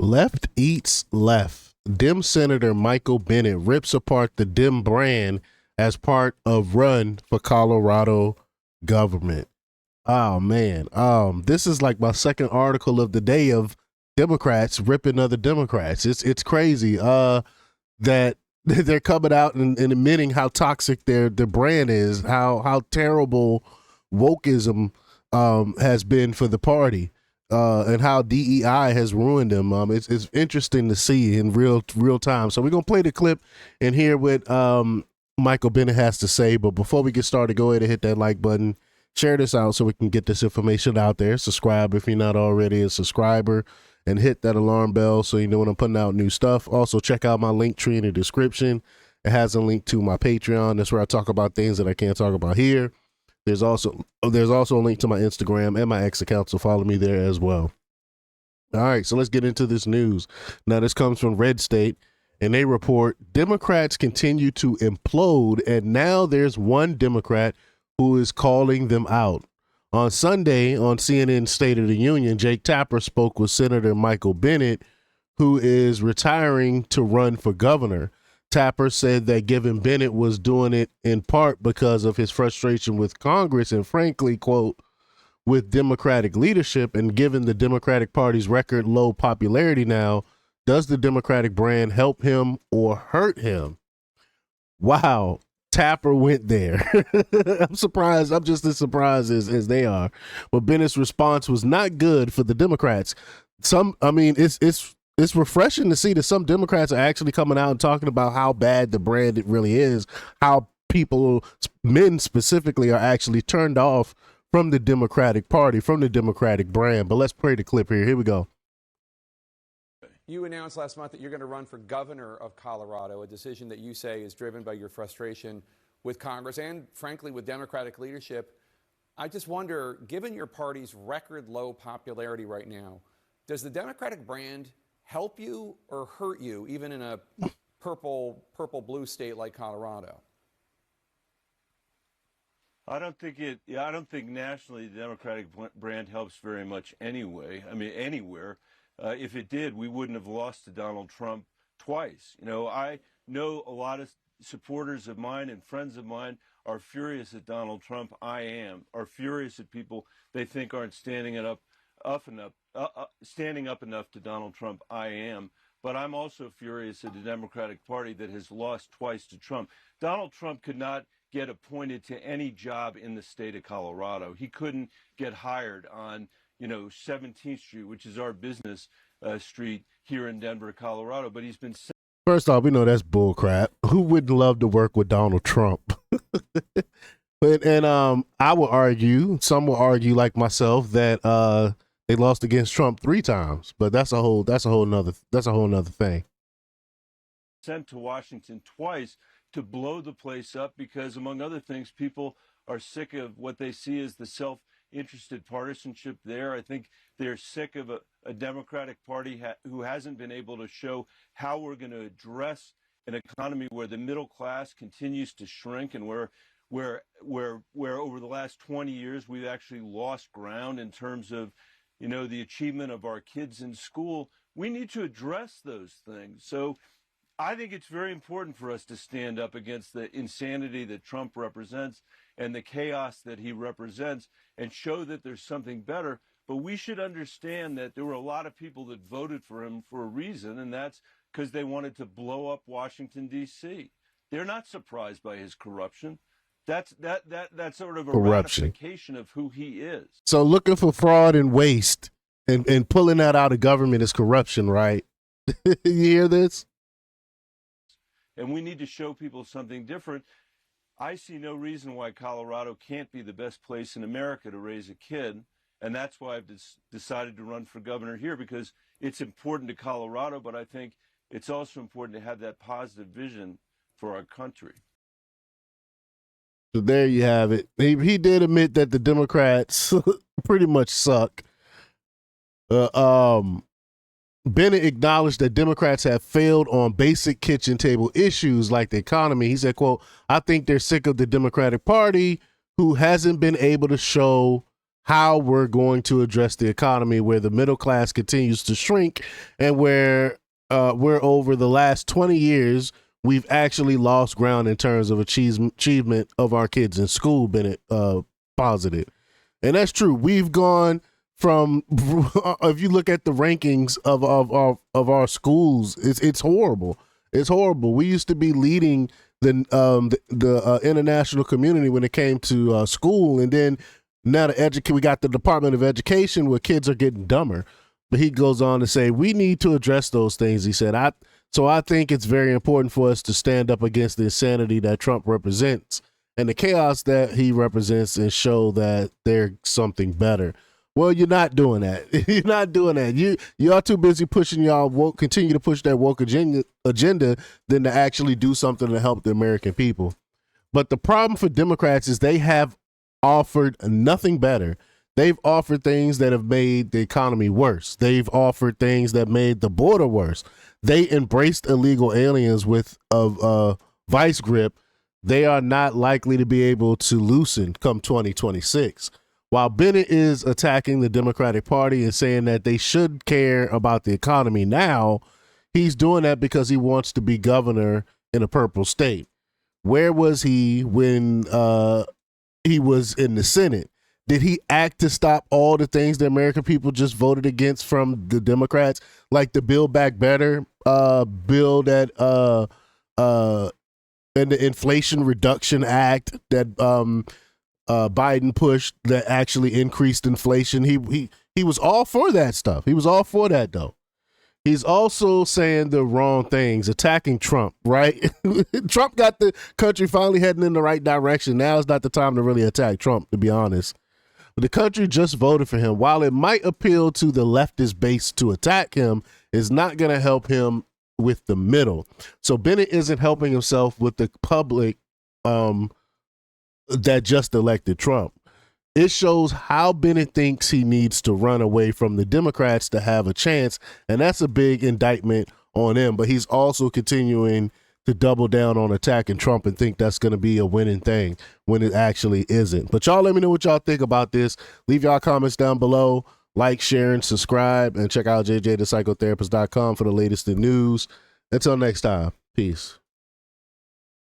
Left eats left. Dem Senator Michael Bennet rips apart the Dem brand as part of run for Colorado government. Oh man, this is like my second article of the day of Democrats ripping other Democrats. It's crazy. That they're coming out and admitting how toxic their brand is, how terrible wokeism has been for the party, and how DEI has ruined them. It's interesting to see in real time. So we're gonna play the clip and hear what Michael Bennet has to say. But before we get started, go ahead and hit that like button. Share this out so we can get this information out there. Subscribe if you're not already a subscriber, and hit that alarm bell so you know when I'm putting out new stuff. Also, check out my link tree in the description. It has a link to my Patreon. That's where I talk about things that I can't talk about here. There's also a link to my Instagram and my X account, so follow me there as well. All right, so let's get into this news. Now, this comes from Red State, and they report Democrats continue to implode, and now there's one Democrat who is calling them out. On Sunday, on CNN's State of the Union, Jake Tapper spoke with Senator Michael Bennet, who is retiring to run for governor. Tapper said that given Bennet was doing it in part because of his frustration with Congress and frankly, quote, with Democratic leadership, and given the Democratic Party's record low popularity now, does the Democratic brand help him or hurt him? Wow. Tapper went there. I'm surprised. I'm just as surprised as they are. But Bennett's response was not good for the Democrats. It's refreshing to see that some Democrats are actually coming out and talking about how bad the brand it really is, how people, men specifically, are actually turned off from the Democratic Party, from the Democratic brand. But let's play the clip here. Here we go. You announced last month that you're going to run for governor of Colorado, a decision that you say is driven by your frustration with Congress and, frankly, with Democratic leadership. I just wonder, given your party's record low popularity right now, does the Democratic brand help you or hurt you, even in a purple-blue state like Colorado? I don't think nationally the Democratic brand helps very much anyway. I mean, anywhere. If it did, we wouldn't have lost to Donald Trump twice. You know, I know a lot of supporters of mine and friends of mine are furious at Donald Trump. Are furious at people they think aren't standing up enough to Donald Trump. I am. But I'm also furious at the Democratic Party that has lost twice to Trump. Donald Trump could not get appointed to any job in the state of Colorado. He couldn't get hired on 17th Street, which is our business street here in Denver, Colorado. But he's been. First off, we know that's bullcrap. Who wouldn't love to work with Donald Trump? I would argue, some will argue like myself, that they lost against Trump 3 times. But that's a whole nother thing. Sent to Washington twice to blow the place up because, among other things, people are sick of what they see as the self-interested partisanship there. I think they're sick of a Democratic Party who hasn't been able to show how we're going to address an economy where the middle class continues to shrink and where over the last 20 years we've actually lost ground in terms of the achievement of our kids in school. We need to address those things. So I think it's very important for us to stand up against the insanity that Trump represents and the chaos that he represents and show that there's something better. But we should understand that there were a lot of people that voted for him for a reason, and that's because they wanted to blow up Washington, D.C. They're not surprised by his corruption. That's sort of a ratification of who he is. So looking for fraud and waste and pulling that out of government is corruption, right? You hear this? And we need to show people something different. I see no reason why Colorado can't be the best place in America to raise a kid. And that's why I've decided to run for governor here, because it's important to Colorado, but I think it's also important to have that positive vision for our country. So there you have it. He did admit that the Democrats pretty much suck. Bennet acknowledged that Democrats have failed on basic kitchen table issues like the economy. He said, quote, I think they're sick of the Democratic Party who hasn't been able to show how we're going to address the economy where the middle class continues to shrink and where we're over the last 20 years, we've actually lost ground in terms of achievement of our kids in school, Bennet positive. And that's true. We've gone from, if you look at the rankings of our schools, it's horrible. It's horrible. We used to be leading the international community when it came to school, and then now we got the Department of Education where kids are getting dumber. But he goes on to say we need to address those things. He said, I think it's very important for us to stand up against the insanity that Trump represents and the chaos that he represents and show that they're something better. Well, you're not doing that. You're not doing that. You are too busy pushing continue to push that woke agenda than to actually do something to help the American people. But the problem for Democrats is they have offered nothing better. They've offered things that have made the economy worse. They've offered things that made the border worse. They embraced illegal aliens with a vice grip. They are not likely to be able to loosen come 2026. While Bennet is attacking the Democratic Party and saying that they should care about the economy now, he's doing that because he wants to be governor in a purple state. Where was he when he was in the Senate? Did he act to stop all the things the American people just voted against from the Democrats, like the Build Back Better bill that and the Inflation Reduction Act that Biden pushed that actually increased inflation? He was all for that stuff. He was all for that, though. He's also saying the wrong things, attacking Trump, right? Trump got the country finally heading in the right direction. Now is not the time to really attack Trump, to be honest. But the country just voted for him. While it might appeal to the leftist base to attack him, it's not going to help him with the middle. So Bennet isn't helping himself with the public that just elected Trump. It shows how Bennet thinks he needs to run away from the Democrats to have a chance, and that's a big indictment on him. But he's also continuing to double down on attacking Trump and think that's going to be a winning thing when it actually isn't. But y'all let me know what y'all think about this. Leave y'all comments down below. Like, share, and subscribe, and check out jjthepsychotherapist.com for the latest in news. Until next time, peace.